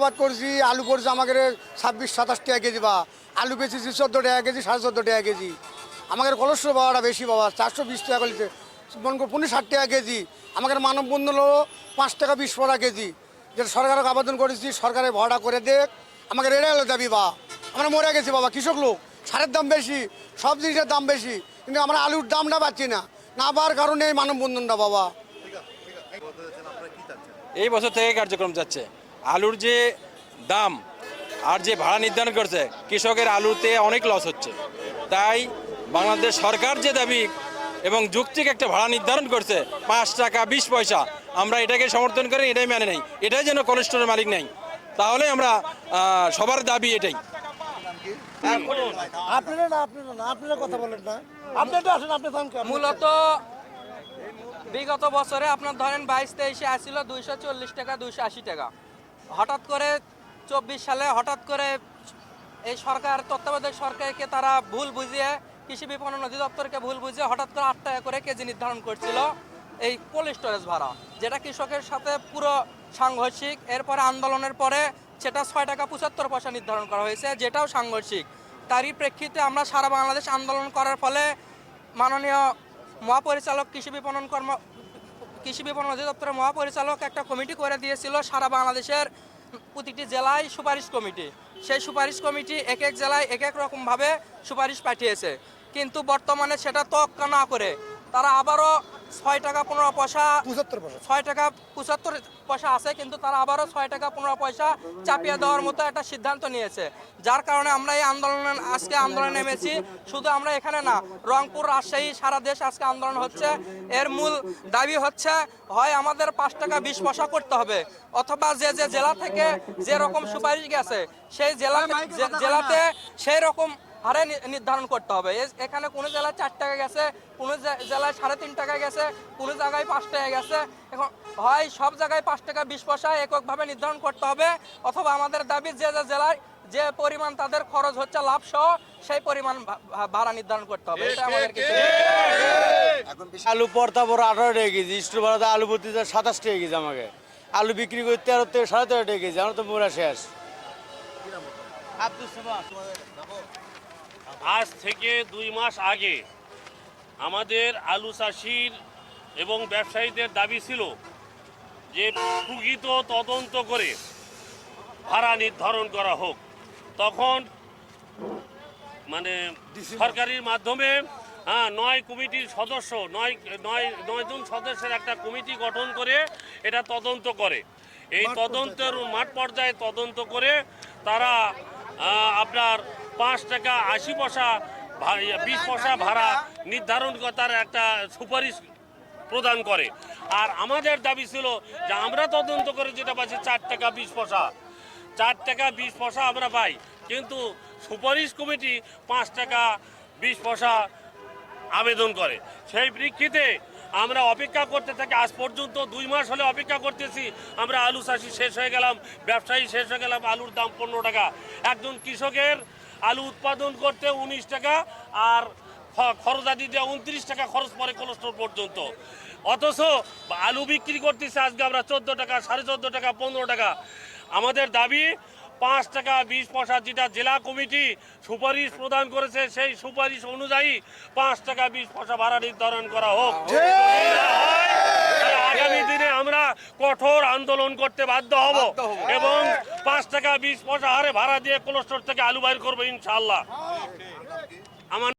আবাদ করছি, আলু করছি আমাদের 26-27 টাকা কেজি বা আলু বেচেছি 14 টাকা কেজি, 14.5 টাকা কেজি। আমাদের কোলেস্ট্রল বাবাটা বেশি বাবা, 420 টাকা করেছে, মনে করো 60 টাকা কেজি। আমাদের মানব বন্ধন হলো 5 টাকা 20 পয়সা কেজি, যেটা সরকারকে আবেদন করেছি, সরকারের ভাড়া করে দেখ। আমাদের এটা হলো দাবি বা আমরা মরে গেছি বাবা, কৃষক লোক, সারের দাম বেশি, সব জিনিসের দাম বেশি, কিন্তু আমরা আলুর দামটা পাচ্ছি না, না পাওয়ার কারণে এই মানব বন্ধনটা বাবা। এই বছর থেকে কার্যক্রম যাচ্ছে। আলুর যে দাম আর যে ভাড়া নির্ধারণ করছে, কৃষকের আলুতে অনেক লস হচ্ছে। তাই বাংলাদেশ সরকার যে দাবি এবং যৌক্তিক একটা ভাড়া নির্ধারণ করছে 5 টাকা 20 পয়সা, আমরা এটাকে সমর্থন করি, এটাই মেনে নেই। এটাই যেন কোলেস্ট্রলের মালিক নেই, তাহলে আমরা সবার দাবি এটাই। আপনারা কথা বলেন না, আপনি আসেন, আপনি মূলত বিগত বছরে আপনার ধরেন 22-23-এ আসছিল 240 টাকা 280 টাকা। হঠাৎ করে 24 সালে হঠাৎ করে এই সরকার, তত্ত্বাবধায়ক সরকারকে তারা ভুল বুঝিয়ে, কৃষি বিপণন অধিদপ্তরকে ভুল বুঝিয়ে হঠাৎ করে 8 টাকা করে কেজি নির্ধারণ করছিল এই কোল্ড স্টোরেজ ভাড়া, যেটা কৃষকের সাথে পুরো সাংঘর্ষিক। এরপরে আন্দোলনের পরে সেটা 6 টাকা 75 পয়সা নির্ধারণ করা হয়েছে, যেটাও সাংঘর্ষিক। তারই প্রেক্ষিতে আমরা সারা বাংলাদেশ আন্দোলন করার ফলে মাননীয় মহাপরিচালক কৃষি বিপণন অধিদপ্তরের মহাপরিচালক একটা কমিটি করে দিয়েছিল সারা বাংলাদেশের প্রতিটি জেলায় সুপারিশ কমিটি। সেই সুপারিশ কমিটি এক এক জেলায় এক এক রকমভাবে সুপারিশ পাঠিয়েছে, কিন্তু বর্তমানে সেটা তোয়াক্কা না করে তারা আবারও 6 টাকা 15 পয়সা 6 টাকা 75 পয়সা আছে, কিন্তু তারা আবারও 6 টাকা 15 পয়সা চাপিয়ে দেওয়ার মতো একটা সিদ্ধান্ত নিয়েছে। যার কারণে আমরা এই আজকে আন্দোলনে নেমেছি। শুধু আমরা এখানে না, রংপুর, রাজশাহী, সারা দেশ আজকে আন্দোলন হচ্ছে। এর মূল দাবি হচ্ছে, হয় আমাদের 5 টাকা 20 পয়সা করতে হবে, অথবা যে যে জেলা থেকে যে রকম সুপারিশ গেছে সেই জেলাতে সেই রকম হারে নির্ধারণ করতে হবে। এখানে কোনো জেলায় 4 টাকা গেছে, কোনো জেলায় 3.5 টাকা গেছে, কোনো জায়গায় 5 টাকা গেছে। এখন হয় সব জায়গায় 5 টাকা 20 পয়সা এককভাবে নির্ধারণ করতে হবে, অথবা আমাদের দাবি যে যে জেলায় যে পরিমাণ তাদের খরচ হচ্ছে লাভ সহ সেই পরিমাণ ভাড়া নির্ধারণ করতে হবে। এটা আমাদের কিছু। আলু পড়তা বড় 18 টাকা কেজি, স্টোর ভাড়াতে আলু ভর্তি 27 টাকা কেজি। আমাকে আলু বিক্রি করে 13 থেকে 13.5 টাকা কেজি, আমার তো মোরা শেষ। আজ থেকে 2 মাস আগে আমাদের আলু চাষির এবং ব্যবসায়ীদের দাবি ছিল যে প্রকৃত তদন্ত করে ভাড়া নির্ধারণ করা হোক। তখন মানে সরকারের মাধ্যমে 9 কমিটির সদস্য, 9 জন সদস্যের একটা কমিটি গঠন করে এটা তদন্ত করে। এই তদন্তের মাঠ পর্যায়ে তদন্ত করে তারা আপনার 5 টাকা 80 পয়সা 20 পয়সা ভাড়া নির্ধারণ করার একটা সুপারিশ প্রদান করে। আর আমাদের দাবি ছিল যে আমরা তদন্ত করে যেটা পাচ্ছি 4 টাকা 20 পয়সা, 4 টাকা 20 পয়সা আমরা পাই, কিন্তু সুপারিশ কমিটি 5 টাকা 20 পয়সা আবেদন করে। সেই প্রেক্ষিতে আমরা অপেক্ষা করতে থাকি। আজ পর্যন্ত 2 মাস হলে অপেক্ষা করতেছি। আমরা আলু চাষি শেষ হয়ে গেলাম, ব্যবসায়ী শেষ হয়ে গেলাম। আলুর দাম 15 টাকা। একজন কৃষকের আলু উৎপাদন করতে 19 টাকা, আর খরচাদি দিয়ে 29 টাকা খরচ পড়ে কোলেস্টোর পর্যন্ত। অথচ আলু বিক্রি করতেছে আজকে আমরা 14 টাকা, 14.5 টাকা, 15 টাকা। আমাদের দাবি 5 টাকা 20 পয়সা যেটা জেলা কমিটি সুপারিশ প্রদান করেছে, সেই সুপারিশ অনুযায়ী 5 টাকা 20 পয়সা ভাড়া নির্ধারণ করা হোক। আগামী দিনে আমরা কঠোর আন্দোলন করতে বাধ্য হব এবং 5 টাকা 20 পয়সা হারে ভাড়া দিয়ে কোলেস্টোর থেকে আলু বাইর করবো ইনশাআল্লাহ। আমার